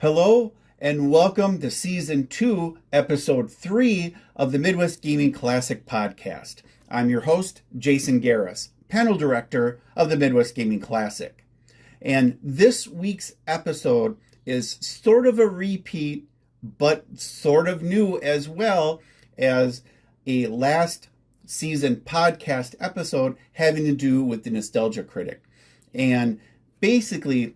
Hello and welcome to Season 2, Episode 3 of the Midwest Gaming Classic Podcast. I'm your host, Jason Garris, panel director of the Midwest Gaming Classic. And this week's episode is sort of a repeat, but sort of new as well as a last season podcast episode having to do with the Nostalgia Critic. And basically,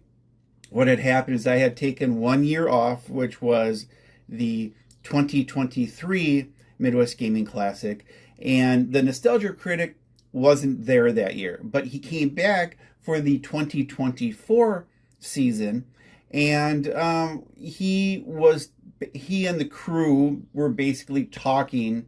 what had happened is I had taken 1 year off, which was the 2023 Midwest Gaming Classic, and the Nostalgia Critic wasn't there that year, but he came back for the 2024 season, and he and the crew were basically talking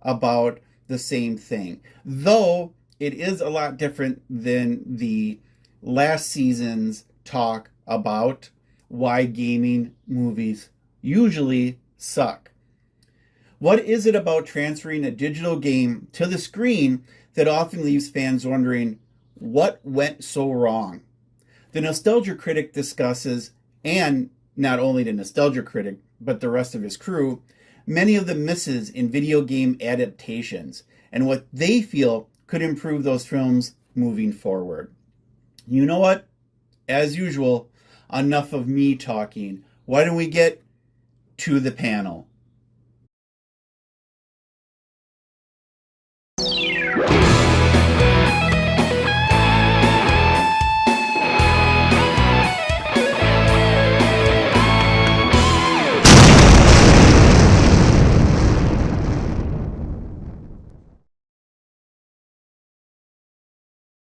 about the same thing, though it is a lot different than the last season's talk about why gaming movies usually suck. What is it about transferring a digital game to the screen that often leaves fans wondering what went so wrong? The Nostalgia Critic discusses, and not only the Nostalgia Critic, but the rest of his crew, many of the misses in video game adaptations and what they feel could improve those films moving forward. You know what? As usual, enough of me talking. Why don't we get to the panel?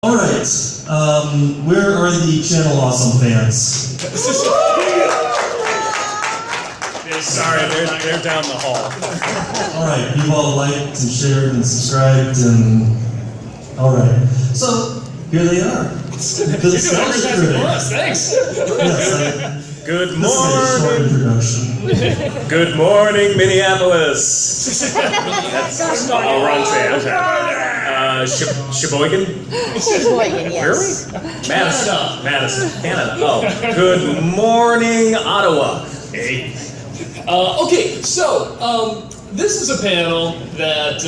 Alright, where are the Channel Awesome fans? Sorry, they're down the hall. Alright, you've all liked and shared and subscribed and... Alright, so here they are. The Nostalgia Critic. Thanks. Yes, Good this is a short morning. introduction. Good morning, Minneapolis. That's all wrong Sam. Sheboygan? Sheboygan, yes. Really? Madison, Canada. Oh, good morning, Ottawa. Hey. Okay, so this is a panel that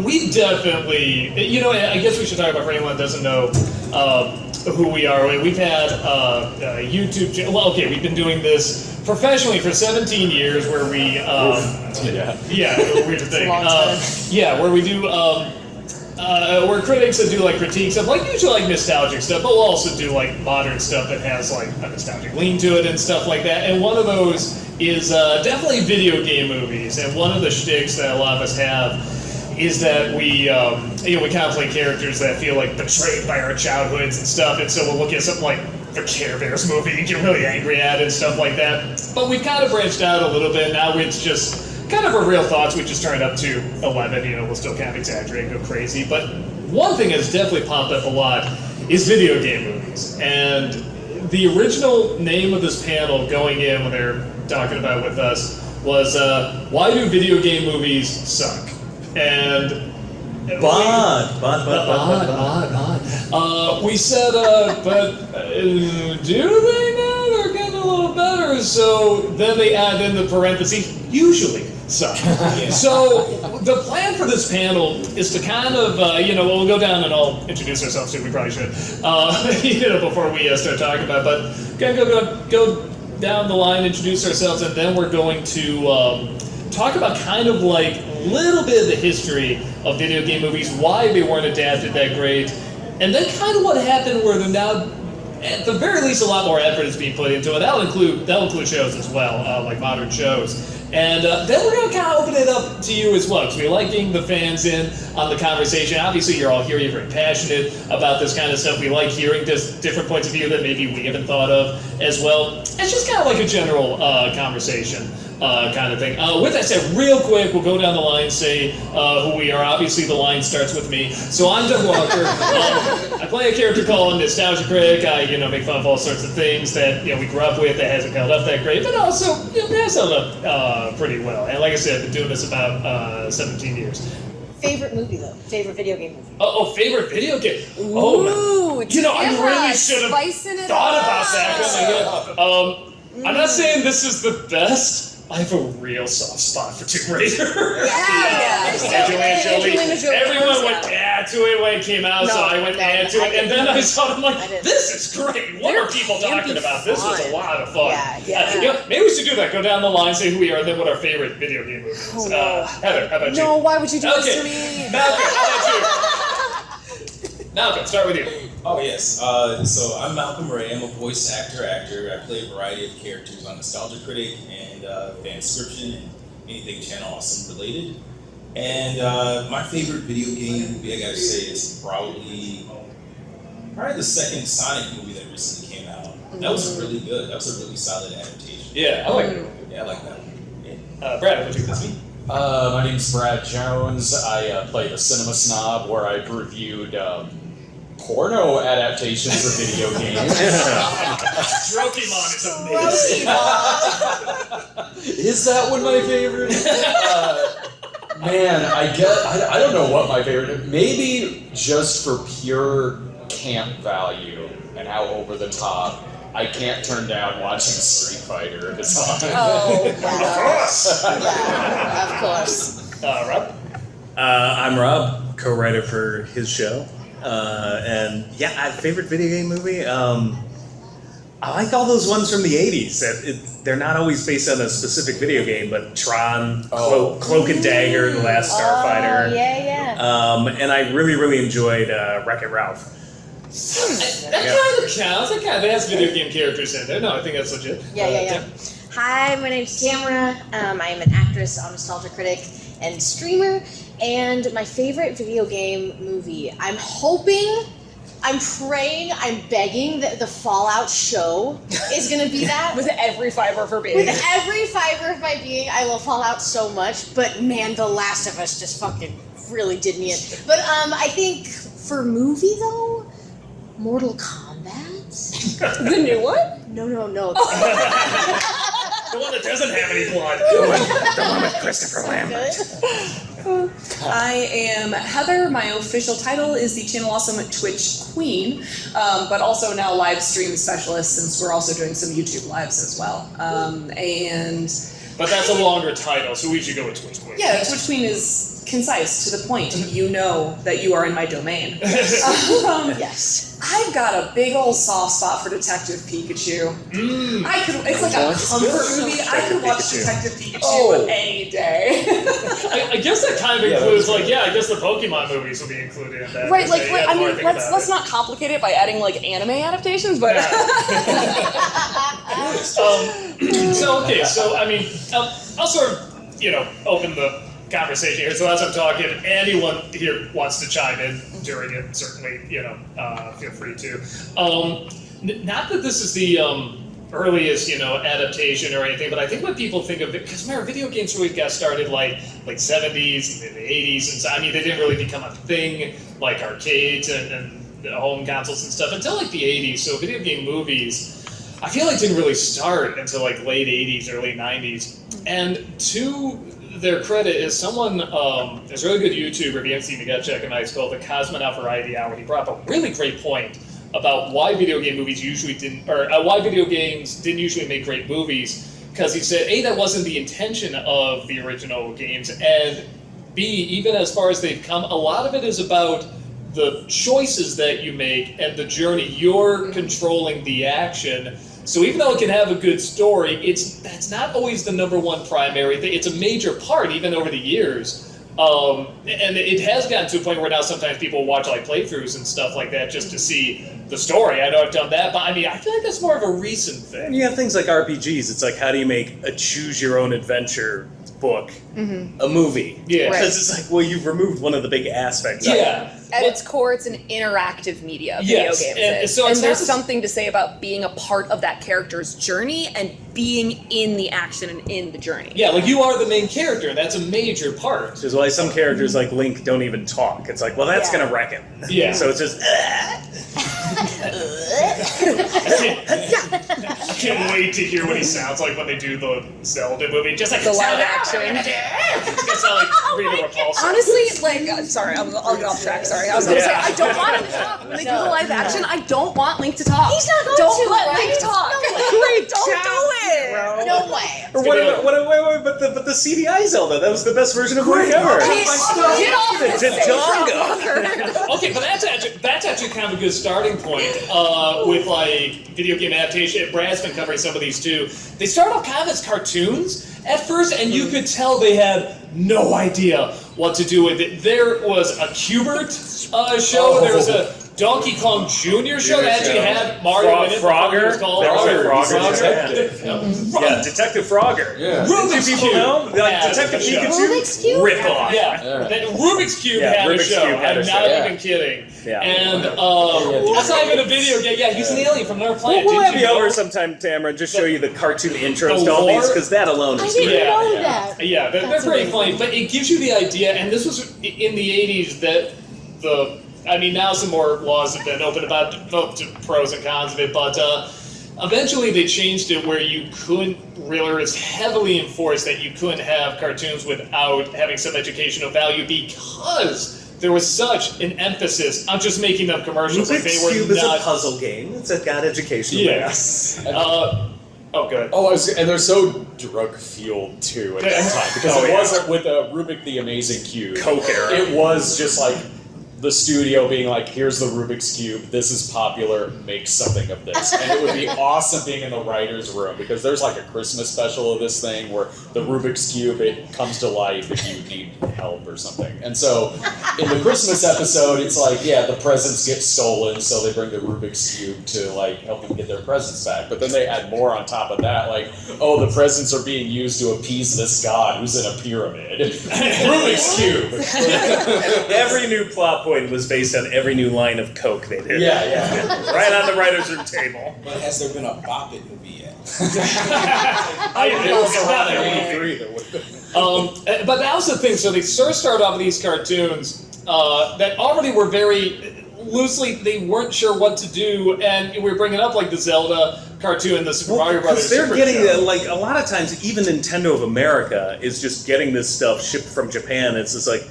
we definitely, I guess we should talk about for anyone that doesn't know who we are. We've had a YouTube channel. Well, okay, we've been doing this professionally for 17 years where we, weird thing. Where we do, we're critics that do like critiques of like usually like nostalgic stuff, but we'll also do like modern stuff that has like a nostalgic lean to it and stuff like that. And one of those is definitely video game movies. And one of the shticks that a lot of us have is that we kind of play characters that feel like betrayed by our childhoods and stuff. And so we'll look at something like the Care Bears movie and get really angry at it and stuff like that. But we've kind of branched out a little bit. Now it's just kind of our real thoughts. We just turned up to 11. We'll still kind of exaggerate and go crazy. But one thing that's definitely popped up a lot is video game movies. And the original name of this panel going in when they're talking about it with us was why do video game movies suck? And we said, do they now? They're getting a little better. So then they add in the parentheses, usually suck. So the plan for this panel is to kind of, we'll go down and all introduce ourselves too. We probably should, before we start talking about it. But go down the line, introduce ourselves, and then we're going to talk about kind of like a little bit of the history of video game movies, why they weren't adapted that great, and then kind of what happened where they're now, at the very least, a lot more effort is being put into it. That'll include shows as well, like modern shows. And then we're going to kind of open it up to you as well, because we like getting the fans in on the conversation. Obviously, you're all here, you're very passionate about this kind of stuff. We like hearing different points of view that maybe we haven't thought of as well. It's just kind of like a general conversation kind of thing. With that said, real quick, we'll go down the line, say who we are. Obviously, the line starts with me. So I'm Doug Walker. I play a character called Nostalgia Critic. I make fun of all sorts of things that we grew up with that hasn't held up that great, but also has held up pretty well. And like I said, I've been doing this about 17 years. Favorite movie, though? Favorite video game movie? Oh, favorite video game? Ooh, I really should have spicing it thought up. about that. I'm not saying this is the best. I have a real soft spot for Tomb Raider. Angelina Jolie. Everyone went to it when it came out, so I went to it. And then I saw it, I'm like, this is great. What are people talking about? This was a lot of fun. Maybe we should do that. Go down the line, say who we are, and then what our favorite video game movie is. Heather, how about you? No, why would you do this to me? Malcolm, how about you? Malcolm, start with you. Oh, yes. So I'm Malcolm Ray. I'm a voice actor. I play a variety of characters on Nostalgia Critic and Fanscription and anything Channel Awesome related. And my favorite video game movie, I gotta say, is probably the second Sonic movie that recently came out. That was really good. That was a really solid adaptation. Yeah, I like it. Yeah, I like that one. Yeah. Brad, what do you think? My name's Brad Jones. I play the Cinema Snob, where I've reviewed porno adaptations of video games. Pokemon is amazing. Is that one my favorite? Man, I don't know what my favorite is. Maybe just for pure camp value and how over the top, I can't turn down watching Street Fighter if it's on. Oh, wow. Of course. Yeah, of course. Rob? I'm Rob, co-writer for his show. Favorite video game movie? I like all those ones from the 80s. They're not always based on a specific video game, but Tron, Cloak and Dagger, The Last Starfighter. Oh, yeah. And I really, really enjoyed Wreck-It Ralph. That kind of counts. That kind of has video game characters in there. No, I think that's legit. Yeah. Hi, my name's Tamara. I'm an actress on Nostalgia Critic and streamer. And my favorite video game movie, I'm hoping, I'm praying, I'm begging that the Fallout show is going to be that. With every fiber of her being. With every fiber of my being, I love Fallout so much. But man, The Last of Us just fucking really did me in. But I think for movie though, Mortal Kombat? The new one? No. The one that doesn't have any blood. The one with Christopher Lambert. I am Heather. My official title is the Channel Awesome Twitch Queen, but also now live stream specialist since we're also doing some YouTube lives as well. But that's a longer title, so we should go with Twitch Queen. Yeah, Twitch Queen is concise to the point. You know that you are in my domain. Yes. I've got a big old soft spot for Detective Pikachu. It's like a comfort movie. I could watch Detective Pikachu any day. I guess that kind of includes, I guess the Pokemon movies will be included in that. Right, let's not complicate it by adding anime adaptations, but I'll sort of, open the conversation here. So as I'm talking, anyone here wants to chime in during it, certainly, feel free to. Not that this is the earliest, adaptation or anything, but I think when people think of it, because remember, video games really got started like 70s and the 80s, and so, they didn't really become a thing like arcades and the home consoles and stuff until the 80s. So video game movies, I feel didn't really start until late 80s, early 90s. And to their credit is someone, there's a really good YouTuber, if you haven't seen it, you gotta check him out. He's called the Cosmonaut Variety Hour, and he brought up a really great point about why video game movies why video games didn't usually make great movies. Because he said, A, that wasn't the intention of the original games, and B, even as far as they've come, a lot of it is about the choices that you make and the journey. You're controlling the action. So even though it can have a good story, that's not always the number one primary thing. It's a major part, even over the years. And it has gotten to a point where now sometimes people watch playthroughs and stuff like that just to see the story. I know I've done that, but I feel like that's more of a recent thing. And you have things like RPGs. It's how do you make a choose-your-own-adventure book a movie? Yeah. Because it's you've removed one of the big aspects. Yeah. at its core, it's an interactive media. Video games is. So and there's something to say about being a part of that character's journey and being in the action and in the journey. Yeah, you are the main character. That's a major part. Which is why some characters like Link don't even talk. It's that's gonna wreck him. Yeah. So it's just. I can't wait to hear what he sounds like when they do the Zelda movie. Just the live action. It's gonna sound like Rita Repulsa. Honestly, sorry, I'll get off track. Sorry, I was gonna say I don't want him to talk when they do the live action. I don't want Link to talk. He's not going don't to. Let Link talk. No way. Don't do it. bro. No way. Or wait, but the CDI Zelda, that was the best version of Mario ever. Get off The the Tonga. Okay, but that's actually kind of a good starting point with like video game adaptation. Brad's been covering some of these too. They start off kind of as cartoons at first, and you could tell they had no idea what to do with it. There was a Q*bert show. There was a Donkey Kong Jr. show that actually had Mario in it. Frogger. Called There was a Frogger. Detective. Yeah, Detective Frogger. Yeah. Rubik's Do people Cube. know? Like Yeah, Detective the show. Pikachu? Rubik's Cube? Rip off. Yeah, Rubik's Cube Yeah, had a Rubik's show. Cube had a I'm show. not Yeah. even kidding. Yeah. And that's not even a video game. Yeah, he's an alien from another planet. We'll have Did you know? over sometime, Tamara, and just show you the cartoon intros The to all these, lore? because that alone I is didn't great. know Yeah. that. Yeah, they're That's pretty amazing. funny, but it gives you the idea, and this was in the 80s that now some more laws have been open about both the pros and cons of it, but eventually they changed it where you couldn't really, or it's heavily enforced that you couldn't have cartoons without having some educational value because there was such an emphasis on just making them commercials. Like they Rubik's were Cube is a not. puzzle game. It's got educational Yes. Good. Oh, and they're so drug-fueled, too, at that time. Because Oh, it yeah. wasn't with Rubik the Amazing Cube. Coke era. It was just like the studio being like, here's the Rubik's Cube, this is popular, make something of this. And it would be awesome being in the writer's room, because there's like a Christmas special of this thing where the Rubik's Cube, it comes to life if you need help or something. And so in the Christmas episode, it's like, yeah, the presents get stolen, so they bring the Rubik's Cube to like help them get their presents back. But then they add more on top of that, like, oh, the presents are being used to appease this god who's in a pyramid. Rubik's Cube. Every new plot point was based on every new line of Coke they did. Yeah. Right on the writer's room table. But has there been a Bop It movie yet? It was around 83 that would But that was the thing. So they sort of started off with these cartoons that already were very loosely. They weren't sure what to do, and we were bringing up like the Zelda cartoon and the Super Mario Brothers. They're Super getting Show. like a lot of times, even Nintendo of America is just getting this stuff shipped from Japan. It's just like,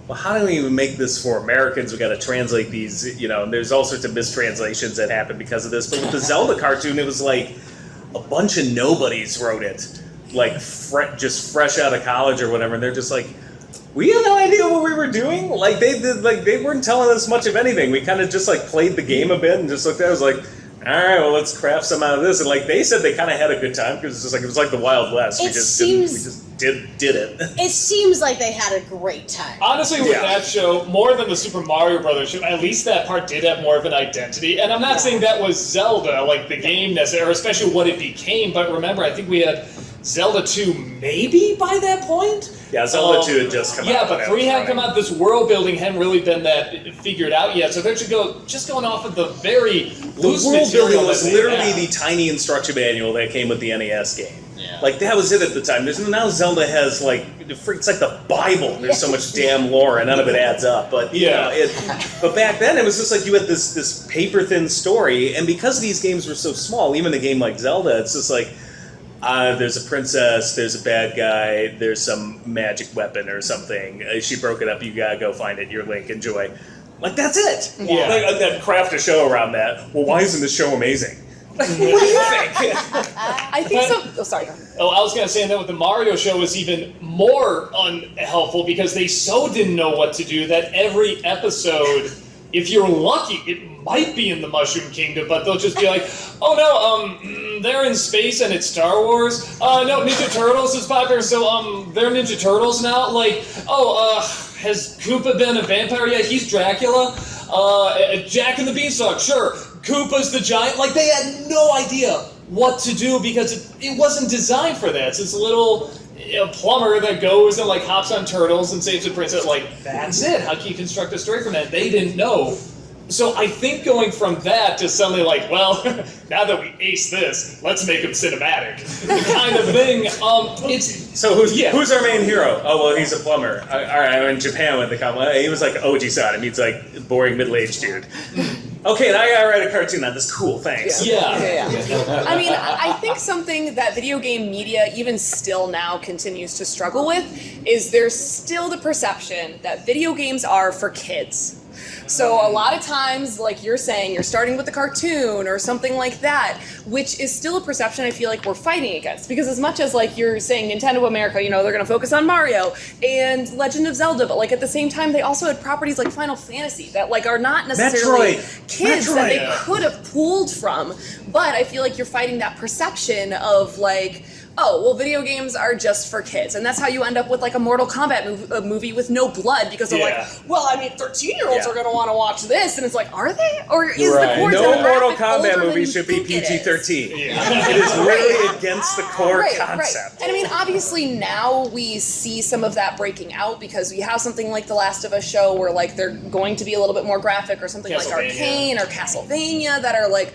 well, how do we even make this for Americans? We got to translate these, and there's all sorts of mistranslations that happen because of this. But with the Zelda cartoon, it was like a bunch of nobodies wrote it, like just fresh out of college or whatever, and they're just like, we had no idea what we were doing. Like they weren't telling us much of anything. We kind of just like played the game a bit and just looked at it. I was like, all right, well, let's craft some out of this. And like they said, they kind of had a good time because it was like the Wild West. It we just did it. It seems like they had a great time. Honestly, with Yeah. that show, more than the Super Mario Brothers show, at least that part did have more of an identity. And I'm not saying that was Zelda, like the game necessarily, or especially what it became. But remember, I think we had Zelda 2 maybe by that point. Yeah, Zelda 2 had just come out. Yeah, but when I 3 was hadn't come running. out. This world building hadn't really been that figured out yet. So they're just going off of the very loose The world material building was that they literally had. the tiny instruction manual that came with the NES game. Yeah. Like that was it at the time. Now Zelda has like it's like the Bible. There's so much damn lore and none of it adds up. But but back then it was just like you had this paper thin story, and because these games were so small, even a game like Zelda, it's just like there's a princess, there's a bad guy, there's some magic weapon or something. She broke it up. You gotta go find it. You're Link. Enjoy. Like that's it. Yeah. Like, and then craft a show around that. Well, why isn't this show amazing? What do you think? I think so. Oh, sorry. Go ahead. Oh, I was going to say that with the Mario show was even more unhelpful because they so didn't know what to do that every episode, if you're lucky, it might be in the Mushroom Kingdom, but they'll just be like, oh no, they're in space and it's Star Wars. No, Ninja Turtles is popular, so they're Ninja Turtles now. Like, has Koopa been a vampire yet? He's Dracula. Jack and the Beanstalk, sure. Koopa's the giant. Like, they had no idea what to do because it wasn't designed for that. It's this little plumber that goes and like hops on turtles and saves a princess. Like, that's it. How can you construct a story from that? They didn't know. So I think going from that to suddenly like, well, now that we ace this, let's make him cinematic, kind of thing. So who's our main hero? Oh well, he's a plumber. All right, I'm in Japan with the comic. He was like Oji-san. He's like boring middle-aged dude. Okay, now I gotta write a cartoon on this. Cool, thanks. Yeah. I mean, I think something that video game media, even still now, continues to struggle with is there's still the perception that video games are for kids. So a lot of times, like you're saying, you're starting with the cartoon or something like that, which is still a perception I feel like we're fighting against. Because as much as like you're saying Nintendo America, they're going to focus on Mario and Legend of Zelda, but like at the same time, they also had properties like Final Fantasy that like are not necessarily kids that they could have pulled from. But I feel like you're fighting that perception of like, oh, well, video games are just for kids. And that's how you end up with like a Mortal Kombat movie with no blood, because they're like, well, I mean, 13-year-olds are going to want to watch this. And it's like, are they? Or is the core No demographic Mortal Kombat older than movie you should be think it is? PG-13. It is literally against the core concept. And I mean, obviously now we see some of that breaking out because we have something like The Last of Us show where like they're going to be a little bit more graphic, or something like Arcane or Castlevania that are like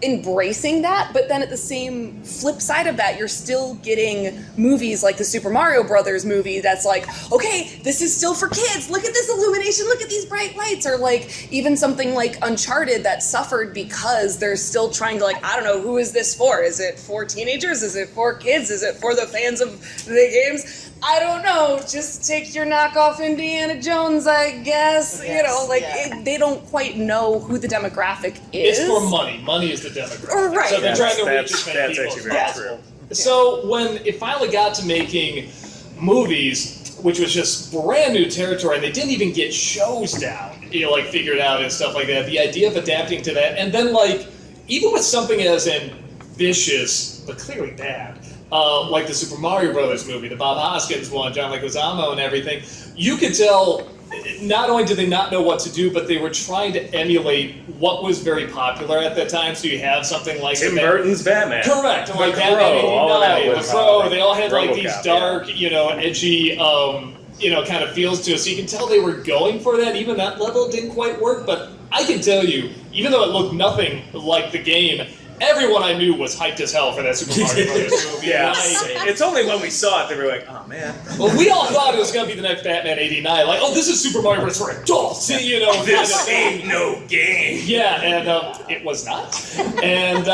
embracing that. But then at the same flip side of that, you're still getting movies like the Super Mario Brothers movie that's like, okay, this is still for kids, look at this illumination, look at these bright lights. Or like even something like Uncharted that suffered because they're still trying to like, I don't know, who is this for? Is it for teenagers? Is it for kids? Is it for the fans of the games? I don't know. Just take your knockoff Indiana Jones, I guess. They don't quite know who the demographic is. It's for money. Money is the demographic. Right. So they're trying to reach as many people as possible. So when it finally got to making movies, which was just brand new territory, and they didn't even get shows down, figured out and stuff like that, the idea of adapting to that, and then even with something as ambitious, but clearly bad, like the Super Mario Brothers movie, the Bob Hoskins one, John Leguizamo and everything, you could tell not only did they not know what to do, but they were trying to emulate what was very popular at that time. So you have something like Tim Burton's Batman. Correct. Like Batman '89, The Crow, they all had like these RoboCop, dark, edgy, kind of feels to it. So you can tell they were going for that. Even that level didn't quite work. But I can tell you, even though it looked nothing like the game, everyone I knew was hyped as hell for that Super Mario Brothers movie. Yeah, it's only when we saw it that we were like, oh man. Well, we all thought it was going to be the next Batman '89. Like, oh, this is Super Mario Bros. For adults. This ain't no game. Yeah, and it was not. And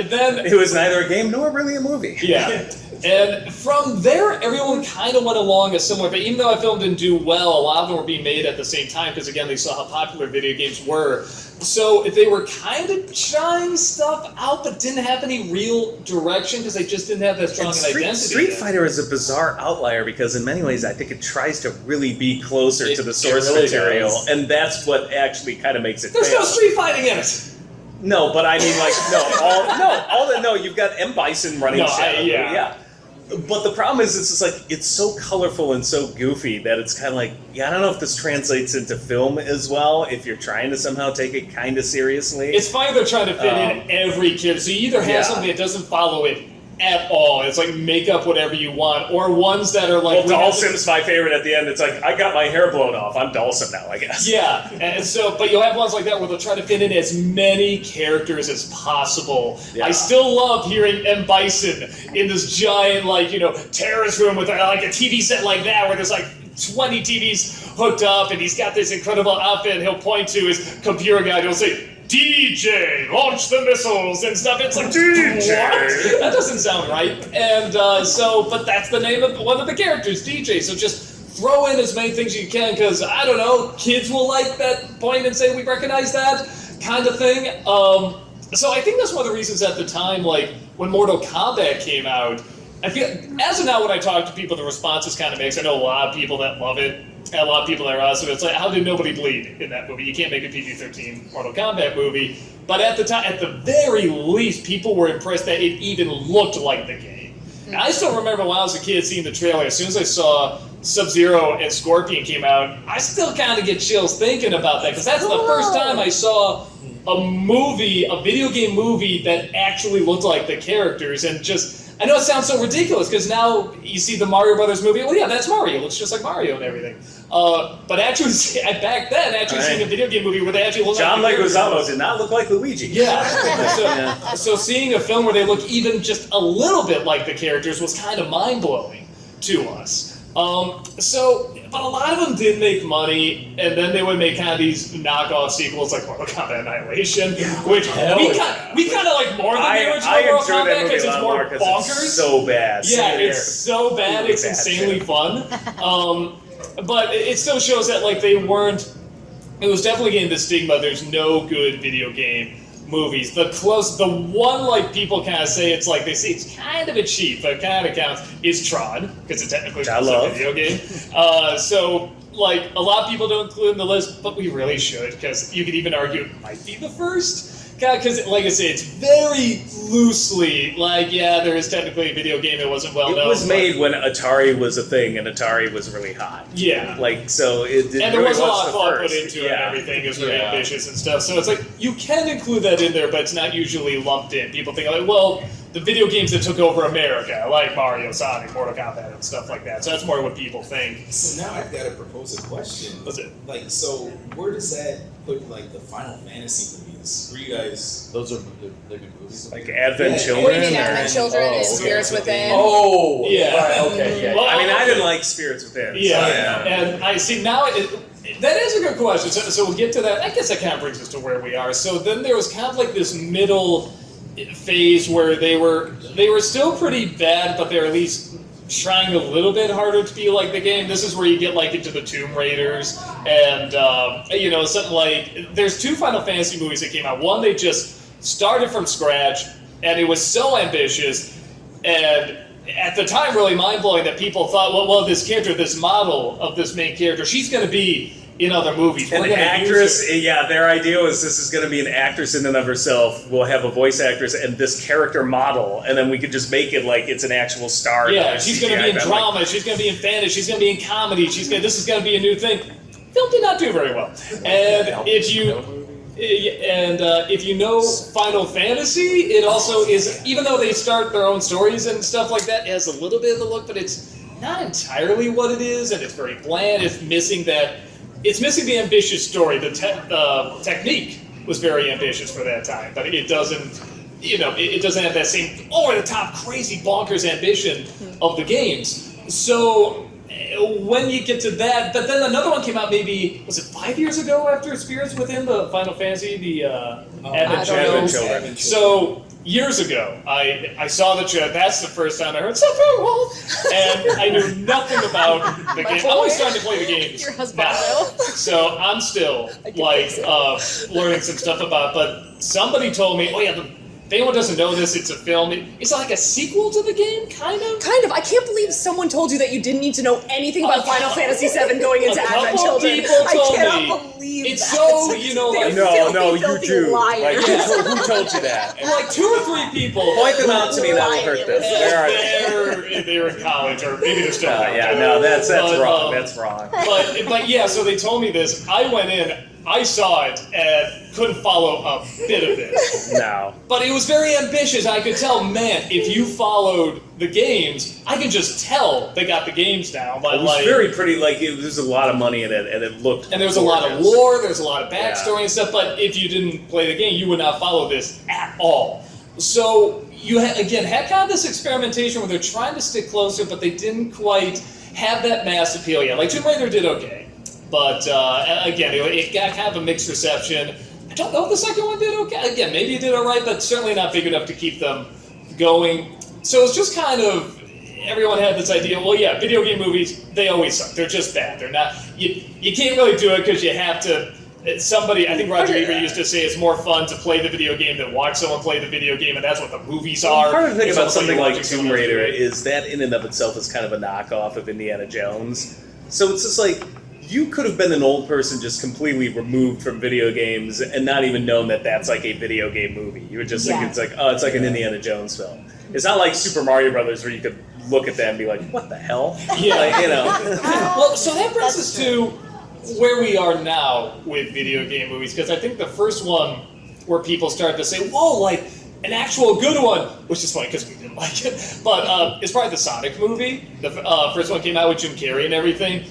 then it was neither a game nor really a movie. Yeah. And from there, everyone kind of went along a similar, but even though that film didn't do well, a lot of them were being made at the same time because, again, they saw how popular video games were. So they were kind of trying stuff out, but didn't have any real direction because they just didn't have that strong an identity. Street Fighter is a bizarre outlier because in many ways I think it tries to really be closer to the source really material, does. and that's what actually kind of makes it There's fail. no street fighting in it! No, but I mean, you've got M. Bison running Shadow. Yeah. But the problem is, it's just like, it's so colorful and so goofy that it's kind of like, I don't know if this translates into film as well, if you're trying to somehow take it kind of seriously. It's funny they're trying to fit in every kid. So you either have something that doesn't follow it at all. It's like make up whatever you want, or ones that are like... Well, Dawson's my favorite at the end. It's like, I got my hair blown off. I'm Dawson now, I guess. Yeah, and so, but you'll have ones like that where they'll try to fit in as many characters as possible. Yeah. I still love hearing M. Bison in this giant, terrace room with a TV set like that, where there's 20 TVs hooked up, and he's got this incredible outfit, and he'll point to his computer guide, he'll say, DJ, launch the missiles and stuff. It's like, DJ! What? That doesn't sound right. And but that's the name of one of the characters, DJ. So just throw in as many things as you can, because, I don't know, kids will like that point and say, we recognize that kind of thing. So I think that's one of the reasons at the time, when Mortal Kombat came out, I feel, as of now, when I talk to people, the response is kind of mixed. I know a lot of people that love it, and a lot of people that are awesome. It's like, how did nobody bleed in that movie? You can't make a PG-13 Mortal Kombat movie. But at the time, at the very least, people were impressed that it even looked like the game. And I still remember when I was a kid seeing the trailer, as soon as I saw Sub-Zero and Scorpion came out, I still kind of get chills thinking about that, because that's the first time I saw a video game movie that actually looked like the characters, and just... I know it sounds so ridiculous, because now you see the Mario Brothers movie, well, yeah, that's Mario. It looks just like Mario and everything. But actually, back then, seeing a video game movie where they actually look John like Leguizamo did not look like Luigi. Yeah. So seeing a film where they look even just a little bit like the characters was kind of mind-blowing to us. But a lot of them did make money, and then they would make kind of these knockoff sequels like Mortal Kombat Annihilation, which we kind of like more than the original Mortal Kombat because it's more bonkers. It's so bad. Yeah, it's so bad. It's insanely fun. But it still shows that they weren't it was definitely getting the stigma. There's no good video game movies. The one like people kind of say it's like they say it's kind of a cheat, but it kind of counts. Is Tron because it technically is a video game. So like a lot of people don't include it in the list, but we really should because you could even argue it might be the first. Because, like I say, it's very loosely like, yeah, there is technically a video game that wasn't well known. It was made when Atari was a thing, and Atari was really hot. Yeah. Like, so it and really there was a lot the of thought first. put into it, and everything is really ambitious and stuff. So it's like, you can include that in there, but it's not usually lumped in. People think, like, well, the video games that took over America, like Mario, Sonic, Mortal Kombat, and stuff like that. So that's more what people think. So now I've got to propose a question. What's it? Like, so where does that put, like, the Final Fantasy movies? Where you guys... Those are they're good movies. Like Advent Yeah. Children? What do you mean, or- Advent Children and okay. Spirits Within? Oh, Yeah. Right, okay, yeah. Well, I mean, I didn't like Spirits Within. Yeah, So, and I see now that is a good question. So we'll get to that. I guess that kind of brings us to where we are. So then there was kind of like this middle phase where they were still pretty bad, but they're at least trying a little bit harder to be like the game. This is where you get like into the Tomb Raiders and something like there's 2 Final Fantasy movies that came out. One they just started from scratch and it was so ambitious and at the time really mind-blowing that people thought, well, this character, this model of this main character, she's going to be in other movies. An actress, yeah, their idea was this is going to be an actress in and of herself. We'll have a voice actress and this character model, and then we could just make it like it's an actual star. Yeah, she's going to be in drama, she's going to be in fantasy, she's going to be in comedy, this is going to be a new thing. Film did not do very well. And if you know Final Fantasy, it also is, even though they start their own stories and stuff like that, it has a little bit of the look, but it's not entirely what it is, and it's very bland. It's missing the ambitious story. The technique was very ambitious for that time, but it doesn't, it doesn't have that same over-the-top, crazy, bonkers ambition of the games. So when you get to that, but then another one came out maybe, was it 5 years ago after Spirits Within, the Final Fantasy, the Advent Children? So years ago, I saw the trailer. That's the first time I heard something wrong, and I knew nothing about the game. I'm only starting to play the games Your husband now, will. so I'm still like learning some stuff about it. But somebody told me, oh yeah, if anyone doesn't know this, it's a film. It's like a sequel to the game, kind of. Kind of. I can't believe someone told you that you didn't need to know anything about Final Fantasy VII going into Advent Children. Told I cannot me. believe It's that. so, They're No, you filthy do. liars. Like, who told you that? Like 2 or 3 people. Point them out to me. That will hurt this. Where are they? They're in college, or maybe they're still. Yeah, no, that's But, wrong. That's wrong. But yeah, so they told me this. I went in, I saw it, and couldn't follow a bit of it. No. But it was very ambitious. I could tell, man, if you followed the games, I could just tell they got the games down. But It was very pretty. Like there's a lot of money in it, and it looked. and there's a lot of gorgeous. lore, there's a lot of backstory and stuff, but if you didn't play the game, you would not follow this at all. So you had kind of this experimentation where they're trying to stick closer, but they didn't quite have that mass appeal yet. Like Tomb Raider did okay, but again, it got kind of a mixed reception. I don't know if the second one did okay. Again, maybe it did all right, but certainly not big enough to keep them going. So it's just kind of, everyone had this idea, well, yeah, video game movies, they always suck. They're just bad. They're not, you can't really do it because you have to, somebody, I think Roger Ebert used to say it's more fun to play the video game than watch someone play the video game, and that's what the movies are. Part of the thing It's about almost something you're like watching Tomb someone else do Raider it. is that in and of itself is kind of a knockoff of Indiana Jones. So it's just like, you could have been an old person just completely removed from video games and not even known that that's like a video game movie. You would just think it's like, oh, it's like an Indiana Jones film. It's not like Super Mario Brothers where you could look at that and be like, what the hell? Yeah. Like, Well, so that brings us to where we are now with video game movies, because I think the first one where people started to say, whoa, like an actual good one, which is funny because we didn't like it, but it's probably the Sonic movie. The first one came out with Jim Carrey and everything.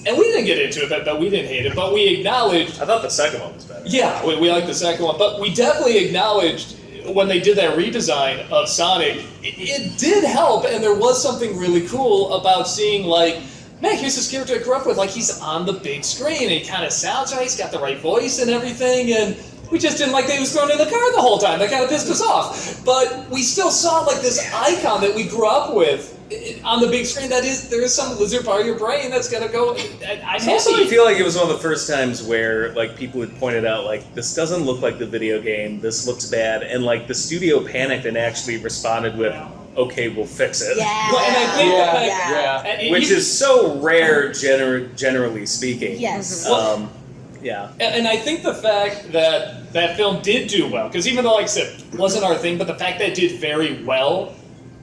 And we didn't get into it, but we didn't hate it. But we acknowledged... I thought the second one was better. Yeah, we liked the second one. But we definitely acknowledged when they did that redesign of Sonic, it did help. And there was something really cool about seeing, like, man, here's this character I grew up with. Like, he's on the big screen. And he kind of sounds right. He's got the right voice and everything. And we just didn't like that he was thrown in the car the whole time. That kind of pissed us off. But we still saw, like, this icon that we grew up with on the big screen, there is some lizard part of your brain that's gonna go. I'm Also, I happy. feel like it was one of the first times where like people had pointed out like this doesn't look like the video game. This looks bad, and like the studio panicked and actually responded with, "Okay, we'll fix it." Yeah. Well, and I think the fact, Yeah. and Which is so rare, generally speaking. Yes. Yeah. And I think the fact that that film did do well, because even though, like I said, it wasn't our thing, but the fact that it did very well,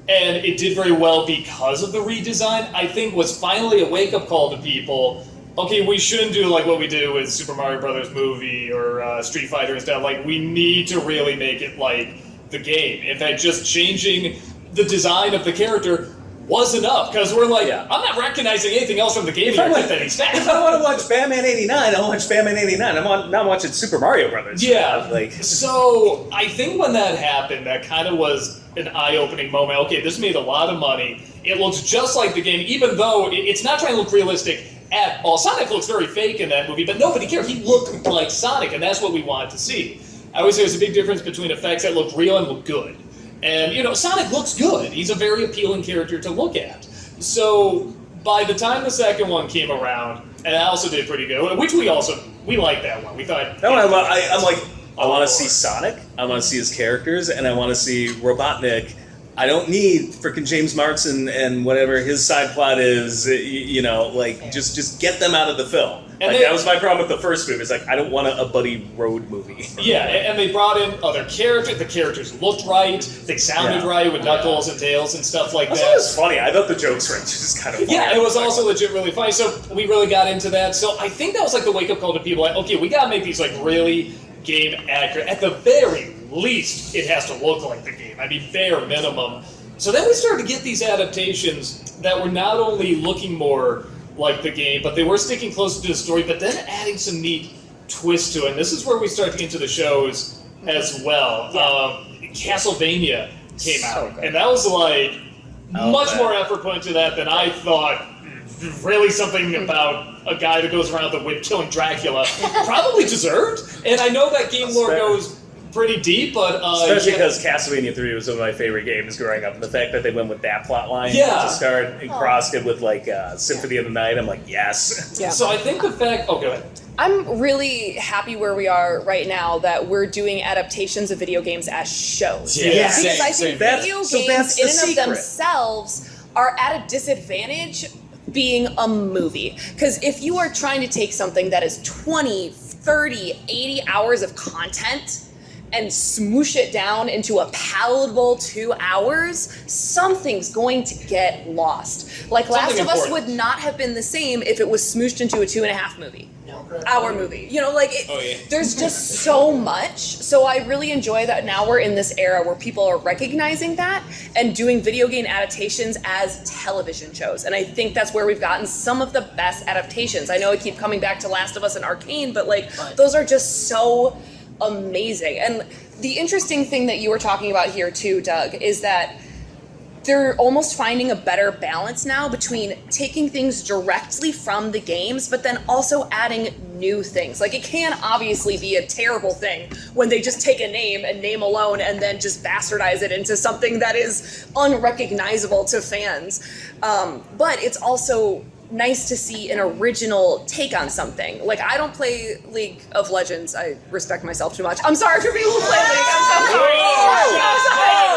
and it did very well because of the redesign, I think was finally a wake-up call to people. Okay, we shouldn't do like what we do with Super Mario Brothers movie or Street Fighter and stuff. Like, we need to really make it like the game. In fact, just changing the design of the character was enough, because we're like, Yeah. I'm not recognizing anything else from the game If here I except that he's fat. If I want to watch Batman '89, I'll watch Batman '89. I'm not watching Super Mario Brothers. Yeah. Like. So I think when that happened, that kind of was an eye-opening moment. Okay, this made a lot of money. It looks just like the game, even though it's not trying to look realistic at all. Sonic looks very fake in that movie, but nobody cared. He looked like Sonic, and that's what we wanted to see. I always say there's a big difference between effects that look real and look good. And, Sonic looks good. He's a very appealing character to look at. So by the time the second one came around, and that also did pretty good, which we liked that one. We thought... No, I'm like, I want to see Sonic, I want to see his characters, and I want to see Robotnik. I don't need frickin' James Marsden and whatever his side plot is, just get them out of the film. And That was my problem with the first movie. It's like, I don't want a Buddy Road movie. Yeah, and they brought in other characters. The characters looked right. They sounded right with Knuckles and Tails and stuff like It that. was funny. I thought the jokes were just kind of funny. Yeah, it was also legit really funny. So we really got into that. So I think that was like the wake-up call to people. Like, okay, we gotta make these like really game accurate. At the very least, it has to look like the game. I mean, bare minimum. So then we started to get these adaptations that were not only looking more like the game, but they were sticking closer to the story, but then adding some neat twist to it. And this is where we start to get into the shows as well. Castlevania came out, and that was like much more effort put into that than I thought. Really something about a guy that goes around the whip killing Dracula probably deserved. And I know that game lore goes pretty deep, but especially because Castlevania 3 was one of my favorite games growing up, and the fact that they went with that plot line to start and crossed it with like Symphony of the Night, I'm like, yes. Yeah. So I think the fact. Oh, go ahead. I'm really happy where we are right now that we're doing adaptations of video games as shows. Yeah. Because I think video games in that's the and of secret. themselves are at a disadvantage being a movie. Because if you are trying to take something that is 20, 30, 80 hours of content and smoosh it down into a palatable 2 hours, something's going to get lost. Like Last of Us would not have been the same if it was smooshed into a 2.5 movie. Hour movie. There's just so much. So I really enjoy that now we're in this era where people are recognizing that and doing video game adaptations as television shows. And I think that's where we've gotten some of the best adaptations. I know I keep coming back to Last of Us and Arcane, but those are just so amazing. And the interesting thing that you were talking about here too, Doug, is that they're almost finding a better balance now between taking things directly from the games, but then also adding new things. Like, it can obviously be a terrible thing when they just take a name and name alone and then just bastardize it into something that is unrecognizable to fans. But it's also nice to see an original take on something. Like, I don't play League of Legends. I respect myself too much. I'm sorry for people who play League. I'm so sorry.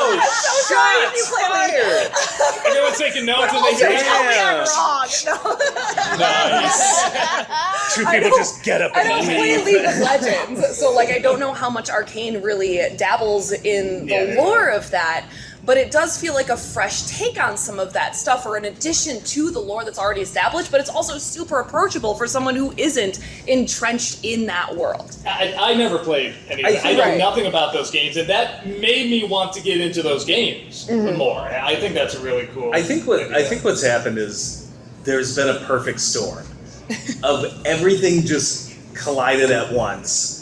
I'm so sorry if you play League. Everyone's taking notes and they Also, tell me I'm wrong. Nice. Two people just get up I and don't play League of Legends, so I don't know how much Arcane really dabbles in the lore of that. But it does feel like a fresh take on some of that stuff, or an addition to the lore that's already established, but it's also super approachable for someone who isn't entrenched in that world. I never played any of that. I know nothing about those games, and that made me want to get into those games more. I think that's a really cool I think what's happened is there's been a perfect storm of everything just collided at once.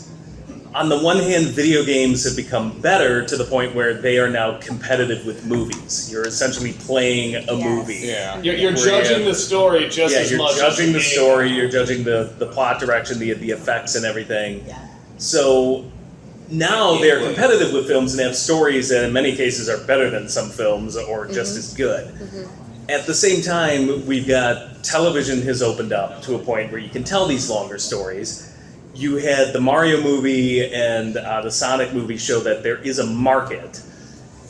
On the one hand, video games have become better to the point where they are now competitive with movies. You're essentially playing a movie. Yeah, you're judging the story just as much. You're judging the story. You're judging the plot direction, the effects, and everything. Yeah. So now they're competitive with films and have stories that, in many cases, are better than some films or just as good. at the same time, we've got television has opened up to a point where you can tell these longer stories. You had the Mario movie and the Sonic movie show that there is a market.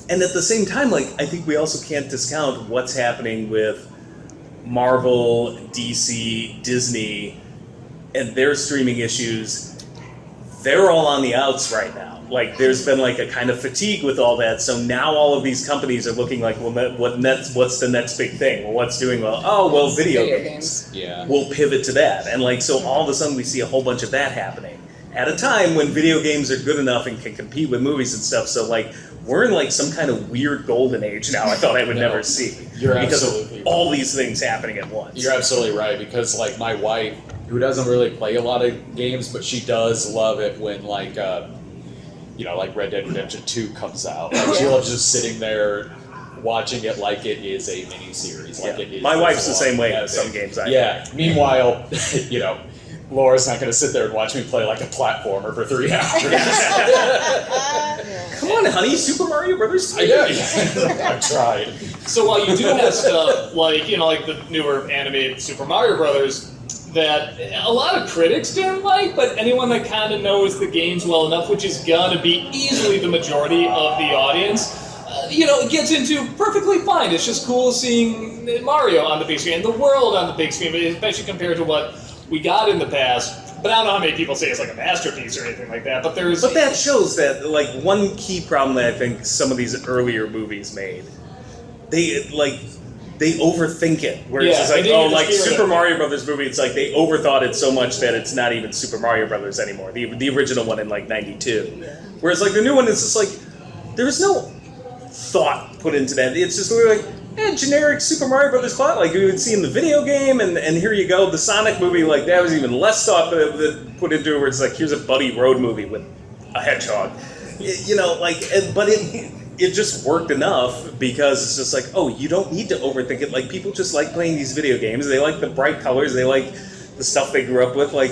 And at the same time, like, I think we also can't discount what's happening with Marvel, DC, Disney, and their streaming issues. They're all on the outs right now. Like, there's been like a kind of fatigue with all that. So now all of these companies are looking like, well, what's the next big thing? Well, what's doing well? Oh, well, video games. Yeah. We'll pivot to that. And like, so all of a sudden we see a whole bunch of that happening at a time when video games are good enough and can compete with movies and stuff. So like, we're in like some kind of weird golden age now. I thought I would never see. You're because absolutely of all these things happening at once. You're absolutely right, because like my wife, who doesn't really play a lot of games, but she does love it when like like Red Dead Redemption 2 comes out. Like, she loves just sitting there watching it like it is a mini series. Like it is. My wife's the this same way long with some epic. games I Yeah. Meanwhile, Laura's not going to sit there and watch me play like a platformer for 3 hours. Come on, honey, Super Mario Brothers 3. I've tried. So while you do have stuff like the newer animated Super Mario Brothers that a lot of critics didn't like, but anyone that kind of knows the games well enough, which is gonna be easily the majority of the audience, it gets into perfectly fine. It's just cool seeing Mario on the big screen and the world on the big screen, especially compared to what we got in the past. But I don't know how many people say it's like a masterpiece or anything like that. But that shows that like one key problem that I think some of these earlier movies made, they overthink it. Where it's just like, Super Mario Brothers movie, it's like they overthought it so much that it's not even Super Mario Brothers anymore. The original one in like '92. Yeah. Whereas like the new one is just like, there's no thought put into that. It's just literally like, generic Super Mario Brothers plot like you would see in the video game, and here you go. The Sonic movie, like that was even less thought that put into it, where it's like, here's a buddy road movie with a hedgehog. But it just worked enough because it's just like, oh, you don't need to overthink it. Like, people just like playing these video games. They like the bright colors. They like the stuff they grew up with. Like,